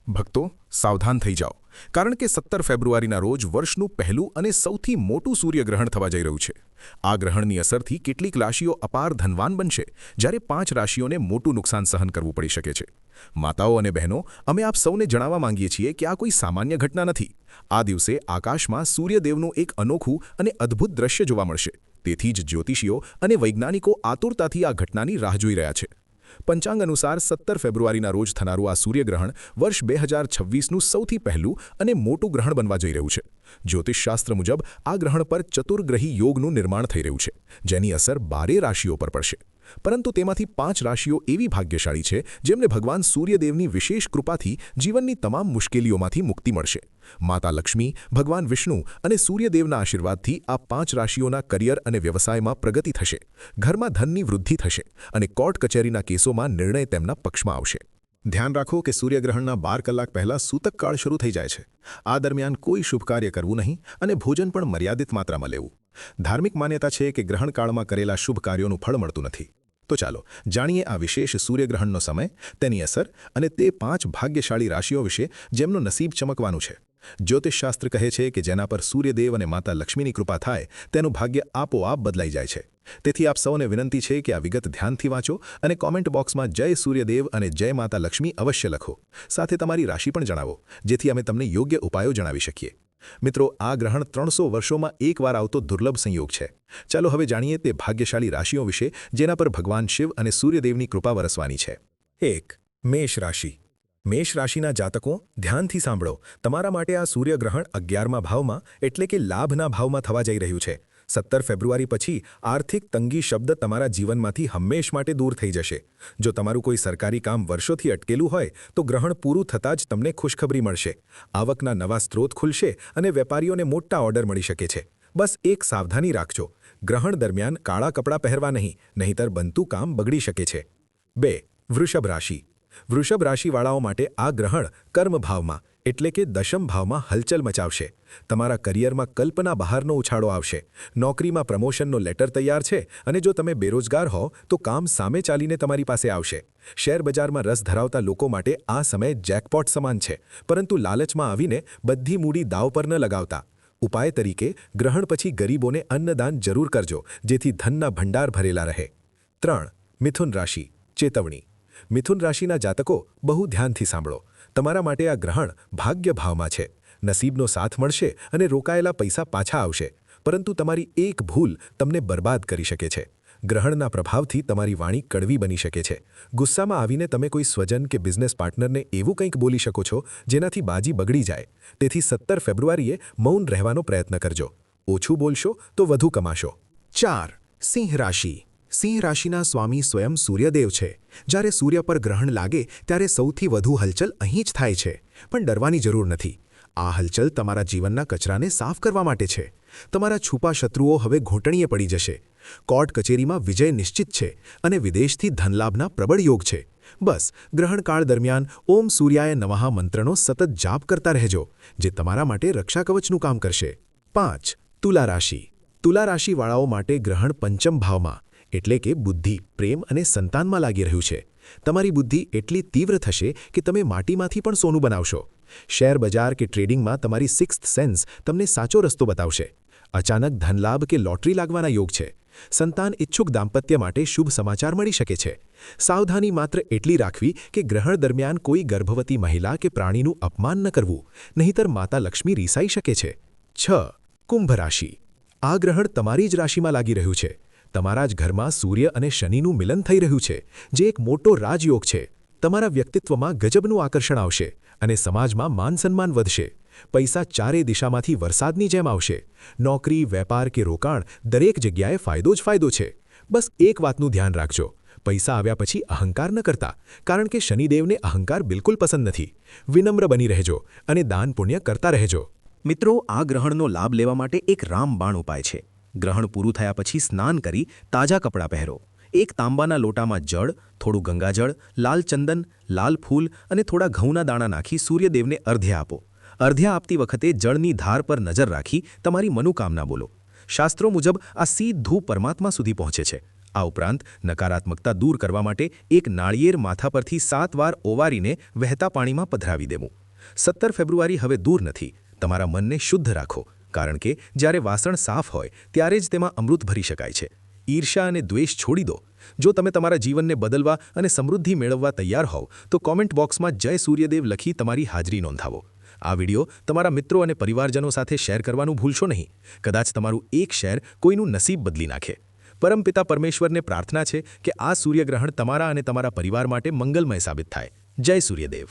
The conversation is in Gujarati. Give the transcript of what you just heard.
ભક્તો સાવધાન થઈ જાઓ, કારણ કે 17 ફેબ્રુઆરીના રોજ વર્ષનું પહેલું અને સૌથી મોટું સૂર્યગ્રહણ થવા જઈ રહ્યું છે. આ ગ્રહણની અસરથી કેટલીક રાશિઓ અપાર ધનવાન બનશે, જ્યારે 5 રાશિઓને મોટું નુકસાન સહન કરવું પડી શકે છે. માતાઓ અને બહેનો, અમે આપ સૌને જણાવવા માંગીએ છીએ કે આ કોઈ સામાન્ય ઘટના નથી. આ દિવસે આકાશમાં સૂર્યદેવનું એક અનોખું અને અદ્ભુત દ્રશ્ય જોવા મળશે. તેથી જ જ્યોતિષીઓ અને વૈજ્ઞાનિકો આતુરતાથી આ ઘટનાની રાહ જોઈ રહ્યા છે. પંચાંગ અનુસાર 17 ફેબ્રુઆરીના રોજ થનારું આ સૂર્યગ્રહણ વર્ષ 2026નું સૌથી પહેલું અને મોટું ગ્રહણ બનવા જઈ રહ્યું છે. જ્યોતિષશાસ્ત્ર મુજબ આ ગ્રહણ પર ચતુર્ગ્રહી યોગનું નિર્માણ થઈ રહ્યું છે, જેની અસર 12 રાશિઓ પર પડશે. પરંતુ તેમાંથી 5 રાશિઓ એવી ભાગ્યશાળી છે જેમને ભગવાન સૂર્યદેવની વિશેષ કૃપાથી જીવનની તમામ મુશ્કેલીઓમાંથી મુક્તિ મળશે. માતા લક્ષ્મી, ભગવાન વિષ્ણુ અને સૂર્યદેવના આશીર્વાદથી આ 5 રાશિઓના કરિયર અને વ્યવસાયમાં પ્રગતિ થશે, ઘરમાં ધનની વૃદ્ધિ થશે અને કોર્ટ કચેરીના કેસોમાં નિર્ણય તેમના પક્ષમાં આવશે. ધ્યાન રાખો કે સૂર્યગ્રહણના 12 કલાક પહેલાં સૂતકકાળ શરૂ થઈ જાય છે. આ દરમિયાન કોઈ શુભ કાર્ય કરવું નહીં અને ભોજન પણ મર્યાદિત માત્રામાં લેવું. ધાર્મિક માન્યતા છે કે ગ્રહણકાળમાં કરેલા શુભ કાર્યોનું ફળ મળતું નથી. તો ચાલો જાણીએ આ વિશેષ સૂર્યગ્રહણનો સમય, તેની અસર અને તે 5 ભાગ્યશાળી રાશિઓ વિશે જેમનું નસીબ ચમકવાનું છે. જ્યોતિષશાસ્ત્ર કહે છે કે જેના પર સૂર્યદેવ અને માતા લક્ષ્મીની કૃપા થાય તેનું ભાગ્ય આપોઆપ બદલાઈ જાય છે. તેથી આપ સૌને વિનંતી છે કે આ વિગત ધ્યાનથી વાંચો અને કોમેન્ટ બોક્સમાં જય સૂર્યદેવ અને જય માતા લક્ષ્મી અવશ્ય લખો. સાથે તમારી રાશિ પણ જણાવો, જેથી અમે તમને યોગ્ય ઉપાયો જણાવી શકીએ. મિત્રો, આ ગ્રહણ 300 વર્ષોમાં એકવાર આવતો દુર્લભ સંયોગ છે. ચાલો હવે જાણીએ તે ભાગ્યશાળી રાશિઓ વિશે જેના પર ભગવાન શિવ અને સૂર્યદેવની કૃપા વરસવાની છે. 1. મેષ રાશિ. મેષ રાશિના જાતકો, ધ્યાનથી સાંભળો. તમારા માટે આ સૂર્યગ્રહણ 11મા ભાવમાં એટલે કે લાભના ભાવમાં થવા જઈ રહ્યું છે. 17 ફેબ્રુઆરી પછી આર્થિક તંગી શબ્દ તમારા જીવનમાંથી હંમેશ માટે દૂર થઈ જશે. જો તમારું કોઈ સરકારી કામ વર્ષોથી અટકેલું હોય તો ગ્રહણ પૂરું થતાં જ તમને ખુશખબરી મળશે. આવકના નવા સ્ત્રોત ખુલશે અને વેપારીઓને મોટા ઓર્ડર મળી શકે છે. બસ એક સાવધાની રાખજો, ગ્રહણ દરમિયાન કાળા કપડાં પહેરવા નહીં, નહીંતર બનતું કામ બગડી શકે છે. 2. વૃષભ રાશિ. વૃષભ રાશિવાળાઓ માટે આ ગ્રહણ કર્મભાવમાં એટલે કે દશમ ભાવમાં હલચલ મચાવશે. તમારા કરિયરમાં કલ્પના બહારનો ઉછાળો આવશે. નોકરીમાં પ્રમોશનનો લેટર તૈયાર છે અને જો તમે બેરોજગાર હો તો કામ સામે ચાલીને તમારી પાસે આવશે. શેરબજારમાં રસ ધરાવતા લોકો માટે આ સમય જેકપોટ સમાન છે, પરંતુ લાલચમાં આવીને બધી મૂડી દાવ પર ન લગાવતા. ઉપાય તરીકે ગ્રહણ પછી ગરીબોને અન્નદાન જરૂર કરજો, જેથી ધનના ભંડાર ભરેલા રહે. 3. મિથુન રાશિ. ચેતવણી. મિથુન રાશિના જાતકો, બહુ ધ્યાનથી સાંભળો. તમારા માટે આ ગ્રહણ ભાગ્ય ભાવમાં છે. નસીબનો સાથ મળશે અને રોકાયેલા પૈસા પાછા આવશે, પરંતુ તમારી એક ભૂલ તમને બરબાદ કરી શકે છે. ગ્રહણના પ્રભાવથી તમારી વાણી કડવી બની શકે છે. ગુસ્સામાં આવીને તમે કોઈ સ્વજન કે બિઝનેસ પાર્ટનરને એવું કંઈક બોલી શકો છો જેનાથી બાજી બગડી જાય. તેથી 17 ફેબ્રુઆરીએ મૌન રહેવાનો પ્રયત્ન કરજો. ઓછું બોલશો તો વધુ કમાશો. 4. સિંહ રાશિ. સિંહ રાશિના સ્વામી સ્વયં સૂર્યદેવ છે. જ્યારે સૂર્ય પર ગ્રહણ લાગે ત્યારે સૌથી વધુ હલચલ અહીં જ થાય છે. પણ ડરવાની જરૂર નથી. આ હલચલ તમારા જીવનના કચરાને સાફ કરવા માટે છે. તમારા છુપા શત્રુઓ હવે ઘૂંટણીએ પડી જશે. કોર્ટ કચેરીમાં વિજય નિશ્ચિત છે અને વિદેશથી ધનલાભના પ્રબળ યોગ છે. બસ ગ્રહણકાળ દરમિયાન ઓમ સૂર્યાય નમઃ મંત્રનો સતત જાપ કરતા રહેજો, જે તમારા માટે રક્ષાકવચનું કામ કરશે. 5. તુલા રાશિ. તુલા રાશિવાળાઓ માટે ગ્રહણ પંચમ ભાવમાં એટલે કે બુદ્ધિ, પ્રેમ અને સંતાનમાં લાગી રહ્યું છે. તમારી બુદ્ધિ એટલી તીવ્ર થશે કે તમે માટીમાંથી પણ સોનું બનાવશો. શેર બજાર કે ટ્રેડિંગમાં તમારી સિક્સ્થ સેન્સ તમને સાચો રસ્તો બતાવશે. અચાનક ધનલાભ કે લોટરી લાગવાના યોગ છે. સંતાન ઇચ્છુક દાંપત્ય માટે શુભ સમાચાર મળી શકે છે. સાવધાની માત્ર એટલી રાખવી કે ગ્રહણ દરમિયાન કોઈ ગર્ભવતી મહિલા કે પ્રાણીનું અપમાન ન કરવું, નહીંતર માતા લક્ષ્મી રીસાઈ શકે છે. 6. કુંભ રાશિ. આ ગ્રહણ તમારી જ રાશિમાં લાગી રહ્યું છે. તમારા જ ઘરમાં સૂર્ય અને શનિનું મિલન થઈ રહ્યું છે, જે એક મોટો રાજયોગ છે. તમારા વ્યક્તિત્વમાં ગજબનું આકર્ષણ આવશે અને સમાજમાં માન-સન્માન વધશે. પૈસા ચારે દિશામાંથી વરસાદની જેમ આવશે. નોકરી, વેપાર કે રોકાણ દરેક જગ્યાએ ફાયદો જ ફાયદો છે. બસ એક વાતનું ધ્યાન રાખજો, પૈસા આવ્યા પછી અહંકાર ન કરતા, કારણ કે શનિદેવને અહંકાર બિલકુલ પસંદ નથી. વિનમ્ર બની રહેજો અને દાન પુણ્ય કરતા રહેજો. મિત્રો, આ ગ્રહણનો લાભ લેવા માટે એક રામબાણ ઉપાય છે. ગ્રહણ પૂરું થયા પછી સ્નાન કરી તાજા કપડાં પહેરો. એક તાંબાના લોટામાં જળ, થોડું ગંગાજળ, લાલ ચંદન, લાલ ફૂલ અને થોડા ઘઉંના દાણા નાખી સૂર્યદેવને અર્ધ્ય આપો. અર્ધ્ય આપતી વખતે જળની ધાર પર નજર રાખી તમારી મનોકામના બોલો. શાસ્ત્રો મુજબ આ સીધું પરમાત્મા સુધી પહોંચે છે. આ ઉપરાંત નકારાત્મકતા દૂર કરવા માટે એક નાળિયેર માથા પરથી 7 વાર ઓવારીને વહેતા પાણીમાં પધરાવી દેવું 17 ફેબ્રુઆરી હવે દૂર નથી તમારા મનને શુદ્ધ રાખો કારણ કે જ્યારે વાસણ સાફ હોય ત્યારે જ તેમાં અમૃત ભરી શકાય છે ઈર્ષ્યા અને દ્વેષ છોડી દો જો તમે તમારા જીવનને બદલવા અને સમૃદ્ધિ મેળવવા તૈયાર હોવ તો કોમેન્ટ બોક્સમાં જય સૂર્યદેવ લખી તમારી હાજરી નોંધાવો આ વિડિયો તમારા મિત્રો અને પરિવારજનો સાથે શેર કરવાનું ભૂલશો નહીં કદાચ તમારું એક શેર કોઈનું નસીબ બદલી નાખે પરમપિતા પરમેશ્વરને પ્રાર્થના છે કે આ સૂર્યગ્રહણ તમારા અને તમારા પરિવાર માટે મંગલમય સાબિત થાય જય સૂર્યદેવ